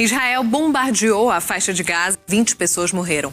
Israel bombardeou a faixa de Gaza, 20 pessoas morreram.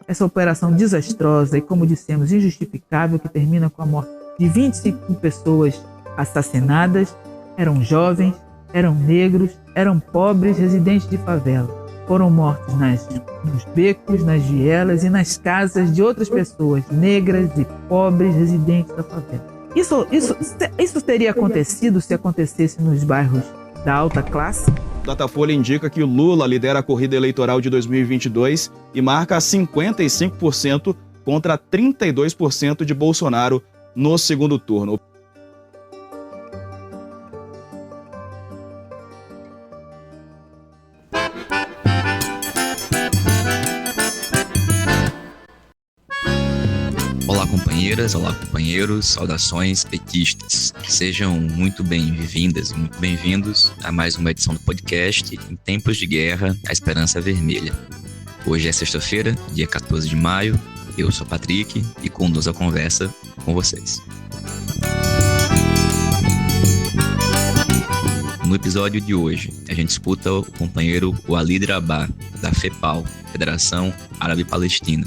Essa operação desastrosa e, como dissemos, injustificável, que termina com a morte de 25 pessoas assassinadas, eram jovens, eram negros, eram pobres residentes de favela. Foram mortos nos becos, nas vielas e nas casas de outras pessoas negras e pobres residentes da favela. Isso teria acontecido se acontecesse nos bairros da alta classe? Datafolha indica que Lula lidera a corrida eleitoral de 2022 e marca 55% contra 32% de Bolsonaro no segundo turno. Olá, companheiras, olá, companheiros, saudações petistas. Sejam muito bem-vindas e muito bem-vindos a mais uma edição do podcast Em Tempos de Guerra, a Esperança Vermelha. Hoje é sexta-feira, dia 14 de maio, eu sou Patrick e conduzo a conversa com vocês. No episódio de hoje, a gente escuta o companheiro Walid Rabah, da FEPAL, Federação Árabe Palestina,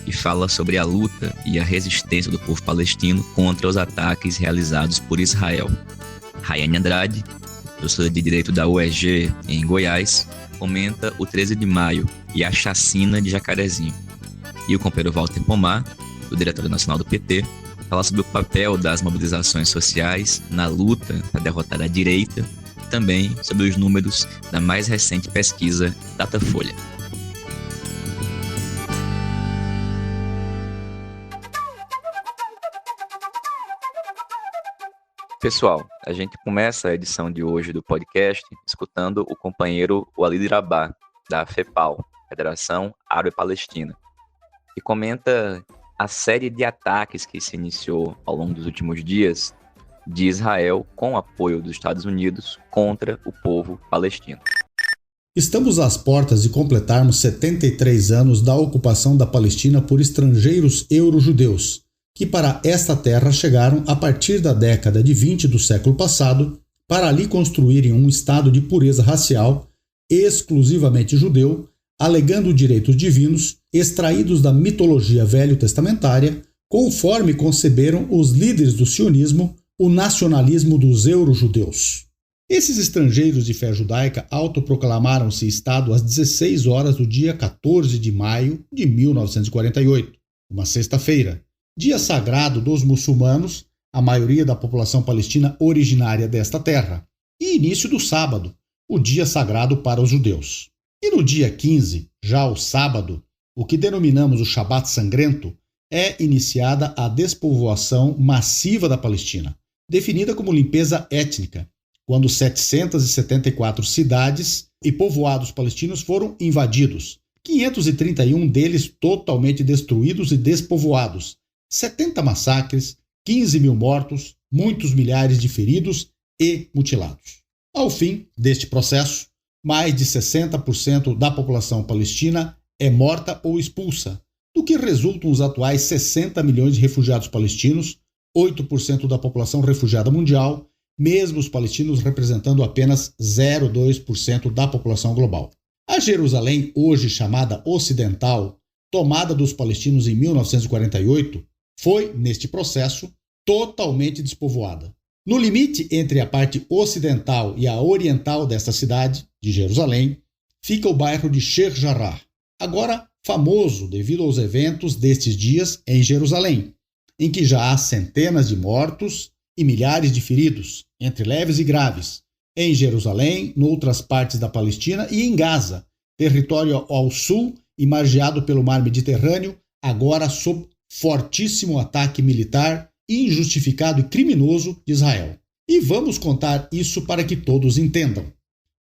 e fala sobre a luta e a resistência do povo palestino contra os ataques realizados por Israel. Rayane Andrade, professora de Direito da UEG em Goiás, comenta o 13 de maio e a chacina de Jacarezinho. E o companheiro Walter Pomar, do Diretório Nacional do PT, fala sobre o papel das mobilizações sociais na luta para derrotar a direita e também sobre os números da mais recente pesquisa Datafolha. Pessoal, a gente começa a edição de hoje do podcast escutando o companheiro Walid Rabah, da FEPAL, Federação Árabe Palestina, que comenta a série de ataques que se iniciou ao longo dos últimos dias de Israel com o apoio dos Estados Unidos contra o povo palestino. Estamos às portas de completarmos 73 anos da ocupação da Palestina por estrangeiros euro-judeus, que para esta terra chegaram a partir da década de 20 do século passado para ali construírem um estado de pureza racial exclusivamente judeu, alegando direitos divinos extraídos da mitologia velho-testamentária, conforme conceberam os líderes do sionismo, o nacionalismo dos euro-judeus. Esses estrangeiros de fé judaica autoproclamaram-se Estado às 16 horas do dia 14 de maio de 1948, uma sexta-feira, dia sagrado dos muçulmanos, a maioria da população palestina originária desta terra, e início do sábado, o dia sagrado para os judeus. E no dia 15, já o sábado, o que denominamos o Shabat Sangrento, é iniciada a despovoação massiva da Palestina, definida como limpeza étnica, quando 774 cidades e povoados palestinos foram invadidos, 531 deles totalmente destruídos e despovoados, 70 massacres, 15 mil mortos, muitos milhares de feridos e mutilados. Ao fim deste processo, mais de 60% da população palestina é morta ou expulsa, do que resultam os atuais 60 milhões de refugiados palestinos, 8% da população refugiada mundial, mesmo os palestinos representando apenas 0,2% da população global. A Jerusalém, hoje chamada Ocidental, tomada dos palestinos em 1948, foi, neste processo, totalmente despovoada. No limite entre a parte ocidental e a oriental desta cidade, de Jerusalém, fica o bairro de Sheikh Jarrah, agora famoso devido aos eventos destes dias em Jerusalém, em que já há centenas de mortos e milhares de feridos, entre leves e graves, em Jerusalém, noutras partes da Palestina e em Gaza, território ao sul e margeado pelo mar Mediterrâneo, agora sob fortíssimo ataque militar, injustificado e criminoso de Israel. E vamos contar isso para que todos entendam.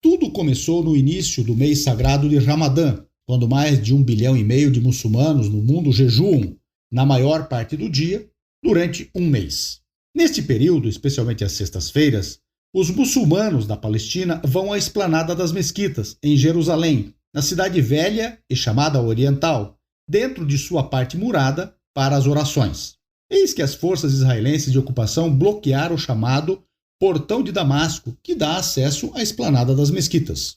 Tudo começou no início do mês sagrado de Ramadã, quando mais de 1,5 bilhão de muçulmanos no mundo jejuam, na maior parte do dia, durante um mês. Neste período, especialmente às sextas-feiras, os muçulmanos da Palestina vão à esplanada das mesquitas, em Jerusalém, na cidade velha e chamada Oriental, dentro de sua parte murada, para as orações. Eis que as forças israelenses de ocupação bloquearam o chamado Portão de Damasco, que dá acesso à esplanada das mesquitas.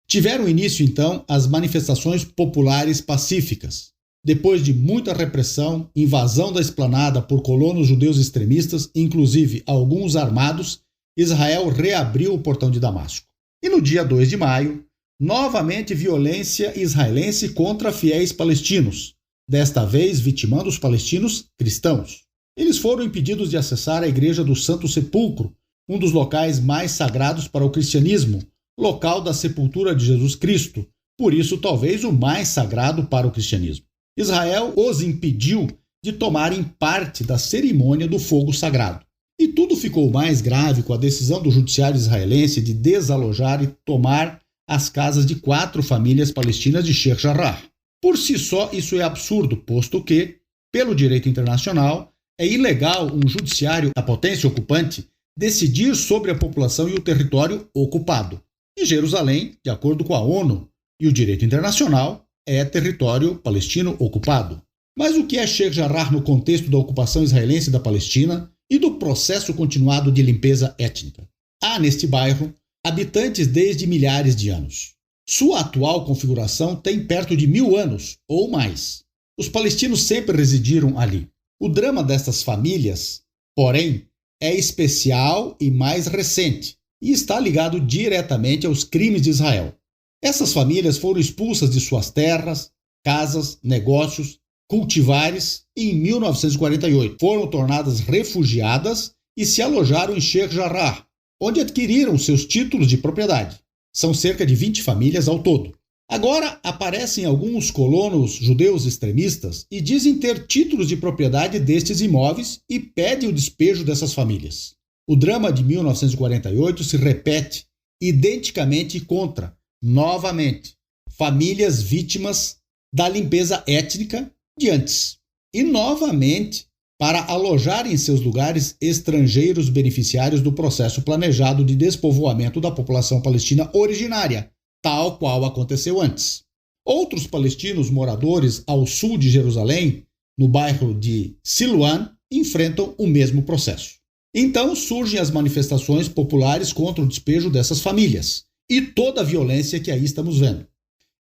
Tiveram início, então, as manifestações populares pacíficas. Depois de muita repressão, invasão da esplanada por colonos judeus extremistas, inclusive alguns armados, Israel reabriu o Portão de Damasco. E no dia 2 de maio, novamente violência israelense contra fiéis palestinos, desta vez vitimando os palestinos cristãos. Eles foram impedidos de acessar a Igreja do Santo Sepulcro, um dos locais mais sagrados para o cristianismo, local da sepultura de Jesus Cristo, por isso talvez o mais sagrado para o cristianismo. Israel os impediu de tomarem parte da cerimônia do fogo sagrado. E tudo ficou mais grave com a decisão do judiciário israelense de desalojar e tomar as casas de 4 famílias palestinas de Sheikh Jarrah. Por si só, isso é absurdo, posto que, pelo direito internacional, é ilegal um judiciário da potência ocupante decidir sobre a população e o território ocupado. E Jerusalém, de acordo com a ONU e o direito internacional, é território palestino ocupado. Mas o que é Sheikh Jarrah no contexto da ocupação israelense da Palestina e do processo continuado de limpeza étnica? Há neste bairro habitantes desde milhares de anos. Sua atual configuração tem perto de 1000 anos ou mais. Os palestinos sempre residiram ali. O drama destas famílias, porém, é especial e mais recente e está ligado diretamente aos crimes de Israel. Essas famílias foram expulsas de suas terras, casas, negócios, cultivares e, em 1948, foram tornadas refugiadas e se alojaram em Sheikh Jarrah, onde adquiriram seus títulos de propriedade. São cerca de 20 famílias ao todo. Agora aparecem alguns colonos judeus extremistas e dizem ter títulos de propriedade destes imóveis e pedem o despejo dessas famílias. O drama de 1948 se repete identicamente contra, novamente, famílias vítimas da limpeza étnica de antes. E, novamente, para alojar em seus lugares estrangeiros beneficiários do processo planejado de despovoamento da população palestina originária, tal qual aconteceu antes. Outros palestinos moradores ao sul de Jerusalém, no bairro de Siloam, enfrentam o mesmo processo. Então surgem as manifestações populares contra o despejo dessas famílias e toda a violência que aí estamos vendo.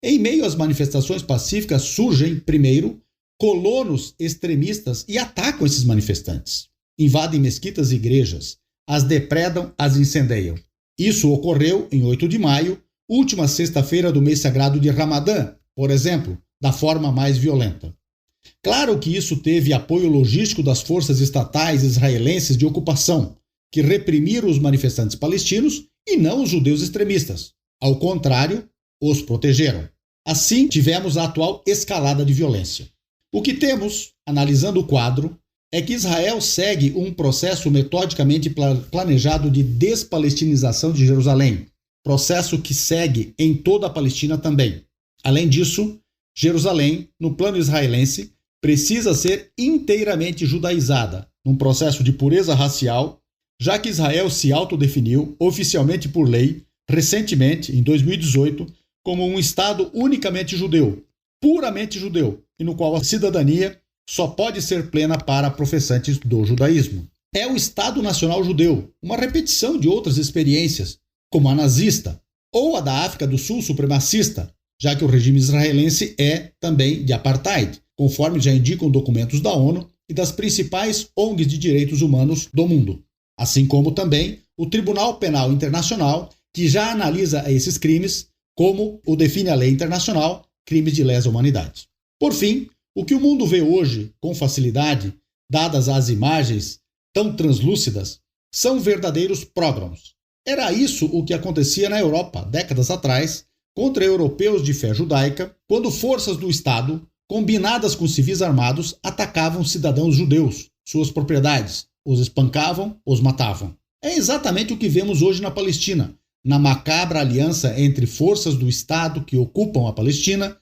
Em meio às manifestações pacíficas surgem, primeiro, colonos extremistas e atacam esses manifestantes. Invadem mesquitas e igrejas, as depredam, as incendiam. Isso ocorreu em 8 de maio, última sexta-feira do mês sagrado de Ramadã, por exemplo, da forma mais violenta. Claro que isso teve apoio logístico das forças estatais israelenses de ocupação, que reprimiram os manifestantes palestinos e não os judeus extremistas. Ao contrário, os protegeram. Assim, tivemos a atual escalada de violência. O que temos, analisando o quadro, é que Israel segue um processo metodicamente planejado de despalestinização de Jerusalém, processo que segue em toda a Palestina também. Além disso, Jerusalém, no plano israelense, precisa ser inteiramente judaizada, num processo de pureza racial, já que Israel se autodefiniu, oficialmente por lei, recentemente, em 2018, como um Estado unicamente judeu, puramente judeu, e no qual a cidadania só pode ser plena para professantes do judaísmo. É o Estado Nacional Judeu, uma repetição de outras experiências, como a nazista, ou a da África do Sul supremacista, já que o regime israelense é também de apartheid, conforme já indicam documentos da ONU e das principais ONGs de direitos humanos do mundo, assim como também o Tribunal Penal Internacional, que já analisa esses crimes, como o define a lei internacional, crimes de lesa humanidade. Por fim, o que o mundo vê hoje, com facilidade, dadas as imagens tão translúcidas, são verdadeiros prógromos. Era isso o que acontecia na Europa, décadas atrás, contra europeus de fé judaica, quando forças do Estado, combinadas com civis armados, atacavam cidadãos judeus, suas propriedades, os espancavam, os matavam. É exatamente o que vemos hoje na Palestina, na macabra aliança entre forças do Estado que ocupam a Palestina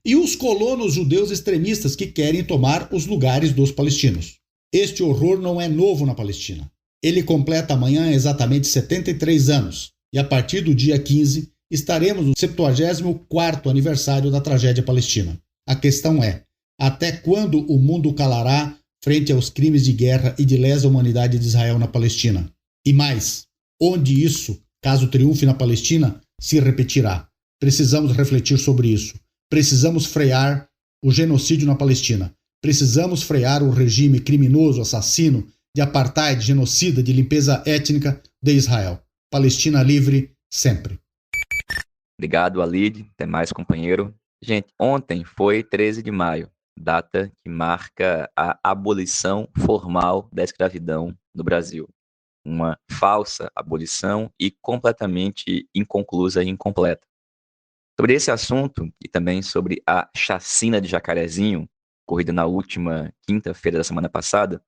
e os colonos judeus extremistas que querem tomar os lugares dos palestinos. Este horror não é novo na Palestina. Ele completa amanhã exatamente 73 anos, e a partir do dia 15 estaremos no 74º aniversário da tragédia palestina. A questão é, até quando o mundo calará frente aos crimes de guerra e de lesa humanidade de Israel na Palestina? E mais, onde isso, caso triunfe na Palestina, se repetirá. Precisamos refletir sobre isso. Precisamos frear o genocídio na Palestina. Precisamos frear o regime criminoso, assassino, de apartheid, genocida, de limpeza étnica de Israel. Palestina livre, sempre. Obrigado, Alid. Até mais, companheiro. Gente, ontem foi 13 de maio, data que marca a abolição formal da escravidão no Brasil. Uma falsa abolição e completamente inconclusa e incompleta. Sobre esse assunto e também sobre a chacina de Jacarezinho, ocorrida na última quinta-feira da semana passada,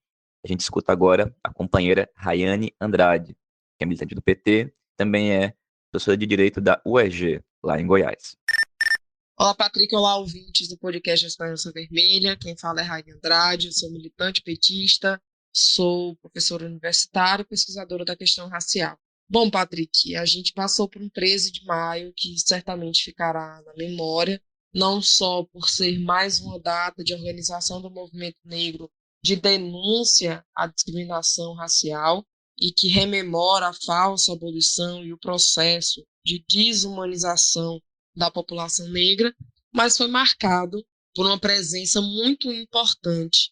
a gente escuta agora a companheira Rayane Andrade, que é militante do PT, também é professora de Direito da UEG, lá em Goiás. Olá, Patrick. Olá, ouvintes do podcast Esperança Vermelha. Quem fala é Rayane Andrade, eu sou militante petista, sou professora universitária e pesquisadora da questão racial. Bom, Patrick, a gente passou por um 13 de maio que certamente ficará na memória, não só por ser mais uma data de organização do movimento negro de denúncia à discriminação racial e que rememora a falsa abolição e o processo de desumanização da população negra, mas foi marcado por uma presença muito importante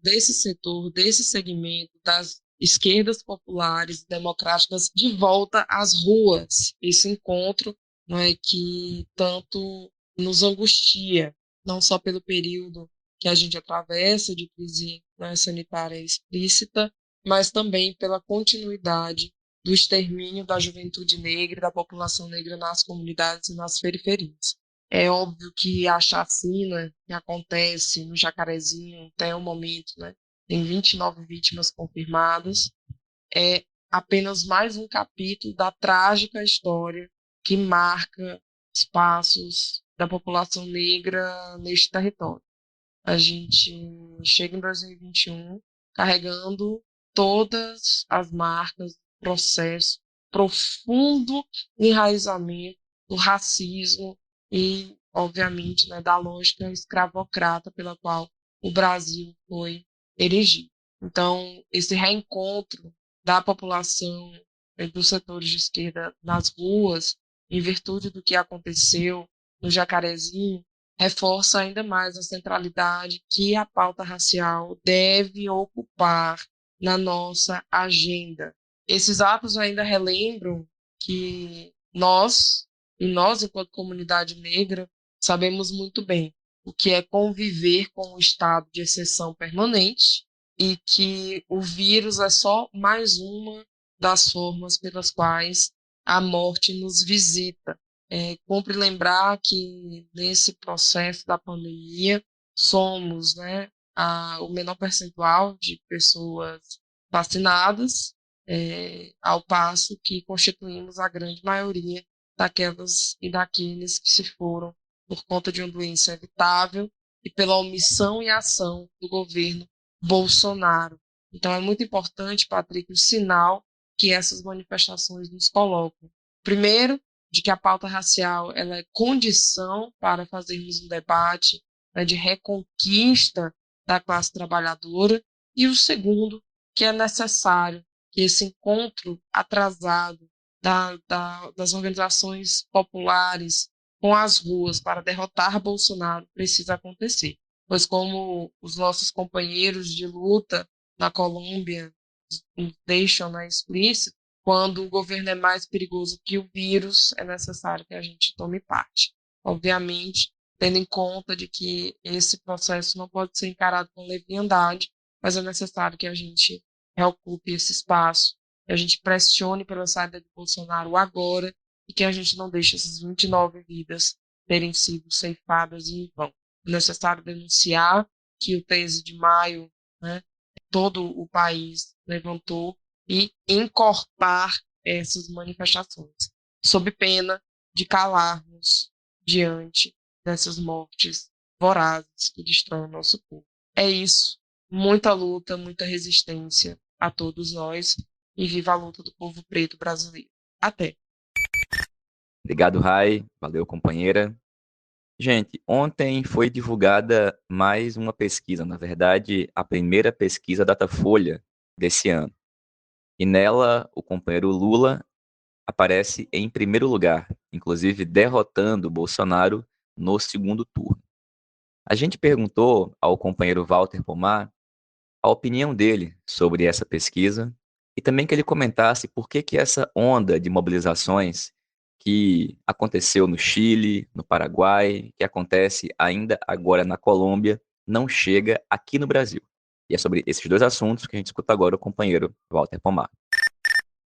desse setor, desse segmento, das esquerdas populares e democráticas de volta às ruas. Esse encontro, não é, que tanto nos angustia, não só pelo período que a gente atravessa de crise, né, sanitária explícita, mas também pela continuidade do extermínio da juventude negra e da população negra nas comunidades e nas periferias. É óbvio que a chacina que acontece no Jacarezinho até o momento, né, tem 29 vítimas confirmadas, é apenas mais um capítulo da trágica história que marca os passos da população negra neste território. A gente chega em 2021 carregando todas as marcas do processo profundo enraizamento do racismo e, obviamente, né, da lógica escravocrata pela qual o Brasil foi erigido. Então, esse reencontro da população dos setores de esquerda nas ruas, em virtude do que aconteceu no Jacarezinho, reforça ainda mais a centralidade que a pauta racial deve ocupar na nossa agenda. Esses atos ainda relembram que nós enquanto comunidade negra, sabemos muito bem o que é conviver com o estado de exceção permanente e que o vírus é só mais uma das formas pelas quais a morte nos visita. Cumpre lembrar que nesse processo da pandemia somos, né, o menor percentual de pessoas vacinadas, ao passo que constituímos a grande maioria daquelas e daqueles que se foram por conta de uma doença evitável e pela omissão e ação do governo Bolsonaro. Então é muito importante, Patrick, o sinal que essas manifestações nos colocam. Primeiro, de que a pauta racial ela é condição para fazermos um debate, né, de reconquista da classe trabalhadora, e o segundo, que é necessário que esse encontro atrasado das organizações populares com as ruas para derrotar Bolsonaro precisa acontecer. Pois como os nossos companheiros de luta na Colômbia deixam, né, explícito, quando o governo é mais perigoso que o vírus, é necessário que a gente tome parte. Obviamente, tendo em conta de que esse processo não pode ser encarado com leviandade, mas é necessário que a gente reocupe esse espaço, que a gente pressione pela saída de Bolsonaro agora e que a gente não deixe essas 29 vidas terem sido ceifadas em vão. É necessário denunciar que o 13 de maio, né, todo o país levantou e encorpar essas manifestações, sob pena de calarmos diante dessas mortes vorazes que destroem o nosso povo. É isso. Muita luta, muita resistência a todos nós e viva a luta do povo preto brasileiro. Até! Obrigado, Rai. Valeu, companheira. Gente, ontem foi divulgada mais uma pesquisa, na verdade, a primeira pesquisa Datafolha desse ano. E nela, o companheiro Lula aparece em primeiro lugar, inclusive derrotando Bolsonaro no segundo turno. A gente perguntou ao companheiro Walter Pomar a opinião dele sobre essa pesquisa e também que ele comentasse por que essa onda de mobilizações que aconteceu no Chile, no Paraguai, que acontece ainda agora na Colômbia, não chega aqui no Brasil. E é sobre esses dois assuntos que a gente escuta agora o companheiro Walter Pomar.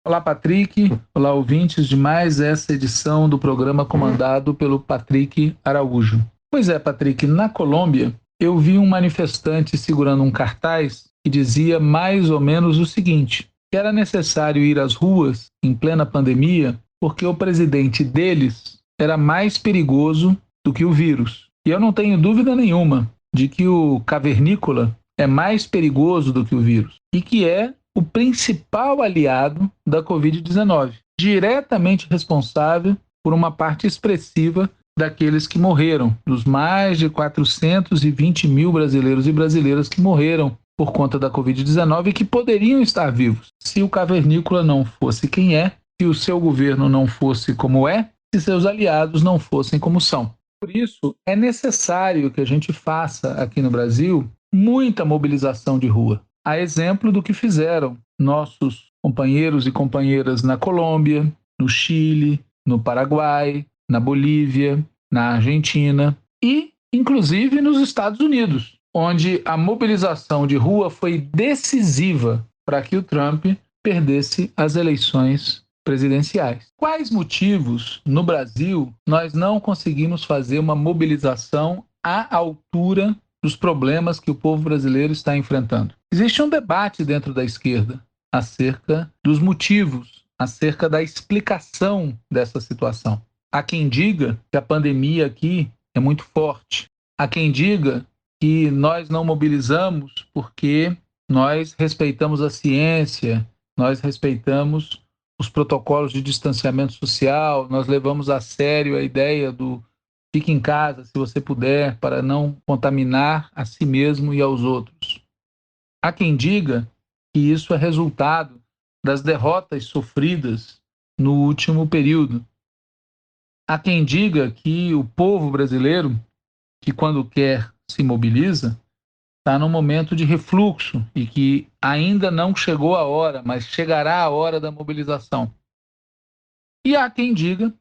Olá, Patrick. Olá, ouvintes de mais essa edição do programa comandado pelo Patrick Araújo. Pois é, Patrick, na Colômbia, eu vi um manifestante segurando um cartaz que dizia mais ou menos o seguinte, que era necessário ir às ruas em plena pandemia porque o presidente deles era mais perigoso do que o vírus. E eu não tenho dúvida nenhuma de que o cavernícola é mais perigoso do que o vírus e que é o principal aliado da Covid-19, diretamente responsável por uma parte expressiva daqueles que morreram, dos mais de 420 mil brasileiros e brasileiras que morreram por conta da Covid-19 e que poderiam estar vivos se o cavernícola não fosse quem é, se o seu governo não fosse como é, se seus aliados não fossem como são. Por isso, é necessário que a gente faça aqui no Brasil muita mobilização de rua, a exemplo do que fizeram nossos companheiros e companheiras na Colômbia, no Chile, no Paraguai, na Bolívia, na Argentina e, inclusive, nos Estados Unidos, onde a mobilização de rua foi decisiva para que o Trump perdesse as eleições presidenciais. Quais motivos, no Brasil, nós não conseguimos fazer uma mobilização à altura dos problemas que o povo brasileiro está enfrentando? Existe um debate dentro da esquerda acerca dos motivos, acerca da explicação dessa situação. Há quem diga que a pandemia aqui é muito forte. Há quem diga que nós não mobilizamos porque nós respeitamos a ciência, nós respeitamos os protocolos de distanciamento social, nós levamos a sério a ideia do fique em casa se você puder, para não contaminar a si mesmo e aos outros. Há quem diga que isso é resultado das derrotas sofridas no último período. Há quem diga que o povo brasileiro, que quando quer se mobiliza, está num momento de refluxo e que ainda não chegou a hora, mas chegará a hora da mobilização. E há quem diga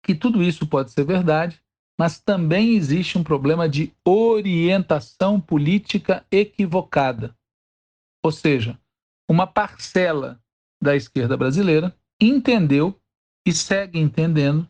que tudo isso pode ser verdade, mas também existe um problema de orientação política equivocada. Ou seja, uma parcela da esquerda brasileira entendeu e segue entendendo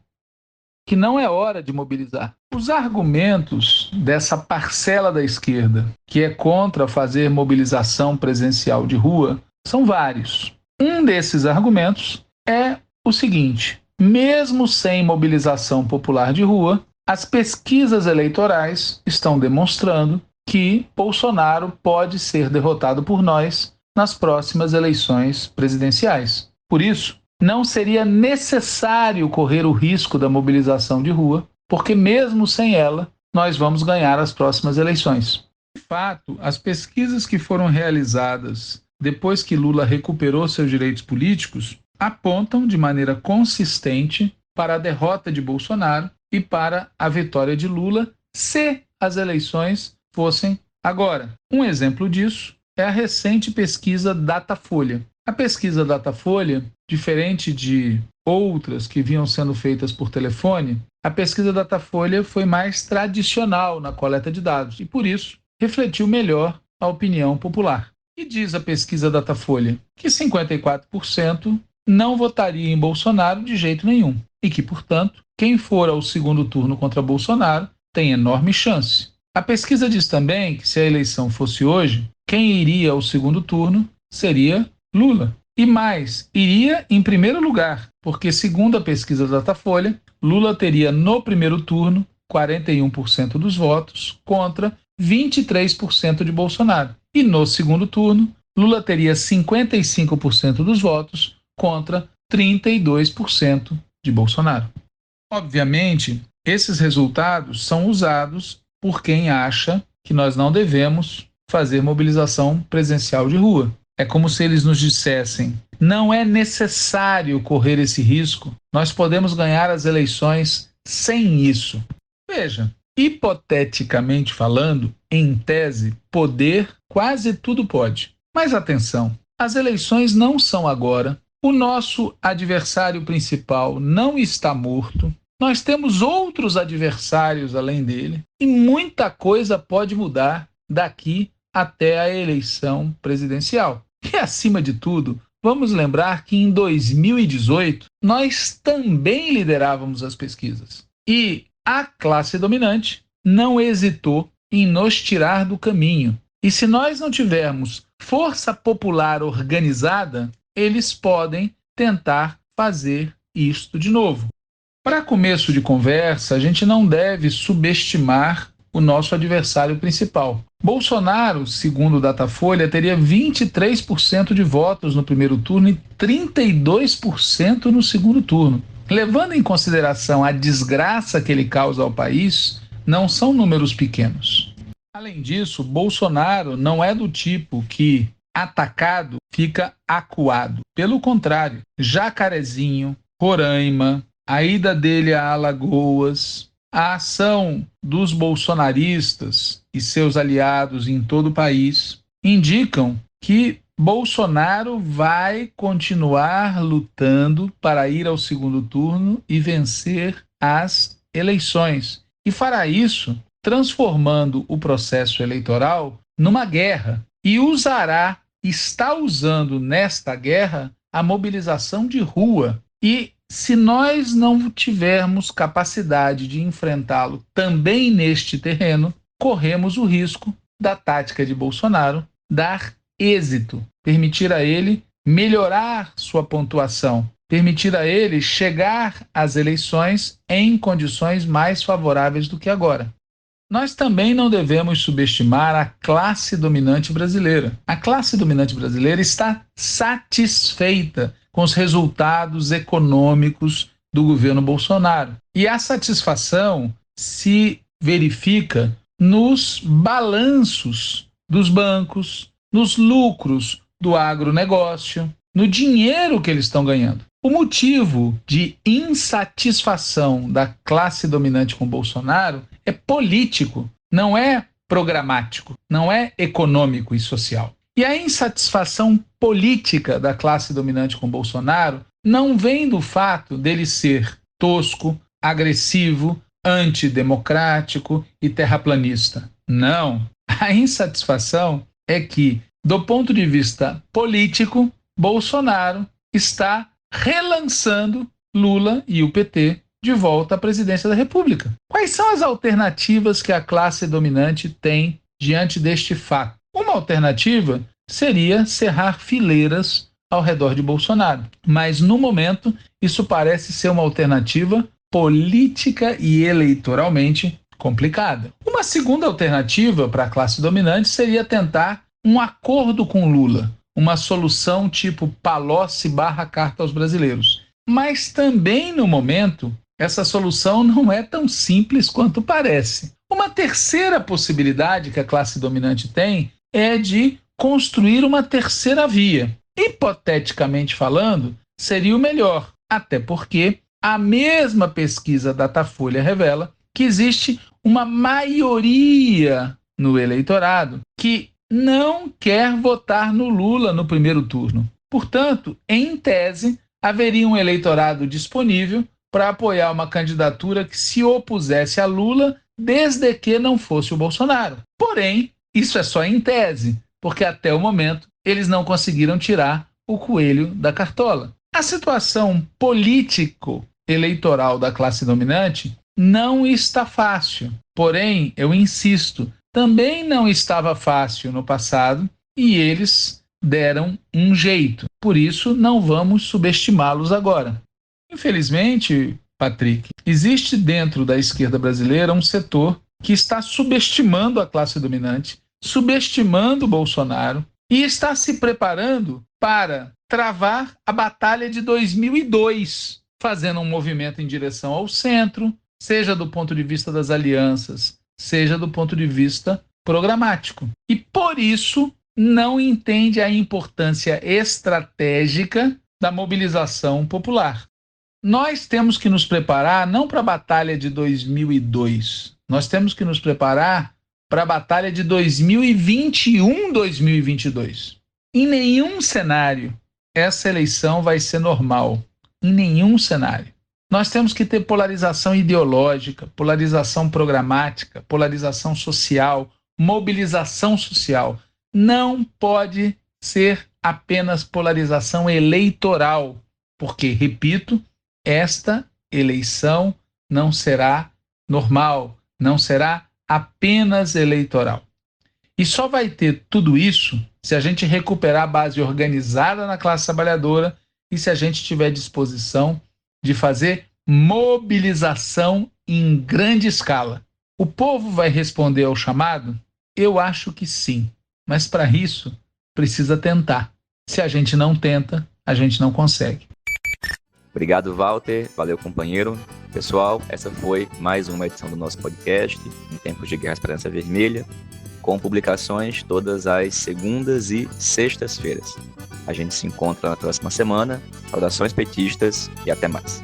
que não é hora de mobilizar. Os argumentos dessa parcela da esquerda, que é contra fazer mobilização presencial de rua, são vários. Um desses argumentos é o seguinte: mesmo sem mobilização popular de rua, as pesquisas eleitorais estão demonstrando que Bolsonaro pode ser derrotado por nós nas próximas eleições presidenciais. Por isso, não seria necessário correr o risco da mobilização de rua, porque mesmo sem ela, nós vamos ganhar as próximas eleições. De fato, as pesquisas que foram realizadas depois que Lula recuperou seus direitos políticos apontam de maneira consistente para a derrota de Bolsonaro e para a vitória de Lula, se as eleições fossem agora. Um exemplo disso é a recente pesquisa Datafolha. A pesquisa Datafolha, diferente de outras que vinham sendo feitas por telefone, a pesquisa Datafolha foi mais tradicional na coleta de dados e, por isso, refletiu melhor a opinião popular. E diz a pesquisa Datafolha que 54% não votaria em Bolsonaro de jeito nenhum e que, portanto, quem for ao segundo turno contra Bolsonaro tem enorme chance. A pesquisa diz também que, se a eleição fosse hoje, quem iria ao segundo turno seria Lula. E mais, iria em primeiro lugar, porque, segundo a pesquisa Datafolha, Lula teria no primeiro turno 41% dos votos contra 23% de Bolsonaro. E no segundo turno, Lula teria 55% dos votos contra 32% de Bolsonaro. Obviamente, esses resultados são usados por quem acha que nós não devemos fazer mobilização presencial de rua. É como se eles nos dissessem: não é necessário correr esse risco, nós podemos ganhar as eleições sem isso. Veja, hipoteticamente falando, em tese, poder quase tudo pode. Mas atenção, as eleições não são agora, o nosso adversário principal não está morto, nós temos outros adversários além dele e muita coisa pode mudar daqui até a eleição presidencial. E, acima de tudo, vamos lembrar que em 2018 nós também liderávamos as pesquisas. E a classe dominante não hesitou em nos tirar do caminho. E se nós não tivermos força popular organizada, eles podem tentar fazer isto de novo. Para começo de conversa, a gente não deve subestimar o nosso adversário principal. Bolsonaro, segundo o Datafolha, teria 23% de votos no primeiro turno e 32% no segundo turno. Levando em consideração a desgraça que ele causa ao país, não são números pequenos. Além disso, Bolsonaro não é do tipo que, atacado, fica acuado. Pelo contrário, Jacarezinho, Roraima, a ida dele a Alagoas, a ação dos bolsonaristas e seus aliados em todo o país indicam que Bolsonaro vai continuar lutando para ir ao segundo turno e vencer as eleições. E fará isso transformando o processo eleitoral numa guerra e está usando nesta guerra a mobilização de rua. E se nós não tivermos capacidade de enfrentá-lo também neste terreno, corremos o risco da tática de Bolsonaro dar êxito, permitir a ele melhorar sua pontuação, permitir a ele chegar às eleições em condições mais favoráveis do que agora. Nós também não devemos subestimar a classe dominante brasileira. A classe dominante brasileira está satisfeita com os resultados econômicos do governo Bolsonaro. E a satisfação se verifica nos balanços dos bancos, nos lucros do agronegócio, no dinheiro que eles estão ganhando. O motivo de insatisfação da classe dominante com Bolsonaro é político, não é programático, não é econômico e social. E a insatisfação política da classe dominante com Bolsonaro não vem do fato dele ser tosco, agressivo, antidemocrático e terraplanista. Não. A insatisfação é que, do ponto de vista político, Bolsonaro está relançando Lula e o PT de volta à presidência da República. Quais são as alternativas que a classe dominante tem diante deste fato? Uma alternativa seria cerrar fileiras ao redor de Bolsonaro. Mas, no momento, isso parece ser uma alternativa política e eleitoralmente complicada. Uma segunda alternativa para a classe dominante seria tentar um acordo com Lula, uma solução tipo Palocci/Carta aos Brasileiros. Mas também, no momento, essa solução não é tão simples quanto parece. Uma terceira possibilidade que a classe dominante tem é de construir uma terceira via. Hipoteticamente falando, seria o melhor, até porque a mesma pesquisa Datafolha revela que existe uma maioria no eleitorado que não quer votar no Lula no primeiro turno. Portanto, em tese, haveria um eleitorado disponível para apoiar uma candidatura que se opusesse a Lula, desde que não fosse o Bolsonaro. Porém, isso é só em tese, porque até o momento eles não conseguiram tirar o coelho da cartola. A situação político-eleitoral da classe dominante não está fácil. Porém, eu insisto, também não estava fácil no passado e eles deram um jeito. Por isso, não vamos subestimá-los agora. Infelizmente, Patrick, existe dentro da esquerda brasileira um setor que está subestimando a classe dominante, subestimando Bolsonaro e está se preparando para travar a batalha de 2002, fazendo um movimento em direção ao centro, seja do ponto de vista das alianças, seja do ponto de vista programático. E por isso não entende a importância estratégica da mobilização popular. Nós temos que nos preparar não para a batalha de 2002, nós temos que nos preparar para a batalha de 2021-2022. Em nenhum cenário essa eleição vai ser normal, em nenhum cenário. Nós temos que ter polarização ideológica, polarização programática, polarização social, mobilização social. Não pode ser apenas polarização eleitoral, porque, repito, esta eleição não será normal, não será apenas eleitoral. E só vai ter tudo isso se a gente recuperar a base organizada na classe trabalhadora e se a gente tiver disposição de fazer mobilização em grande escala. O povo vai responder ao chamado? Eu acho que sim, mas para isso precisa tentar. Se a gente não tenta, a gente não consegue. Obrigado, Walter. Valeu, companheiro. Pessoal, essa foi mais uma edição do nosso podcast, em tempos de Guerra Esperança Vermelha, com publicações todas as segundas e sextas-feiras. A gente se encontra na próxima semana. Saudações petistas e até mais.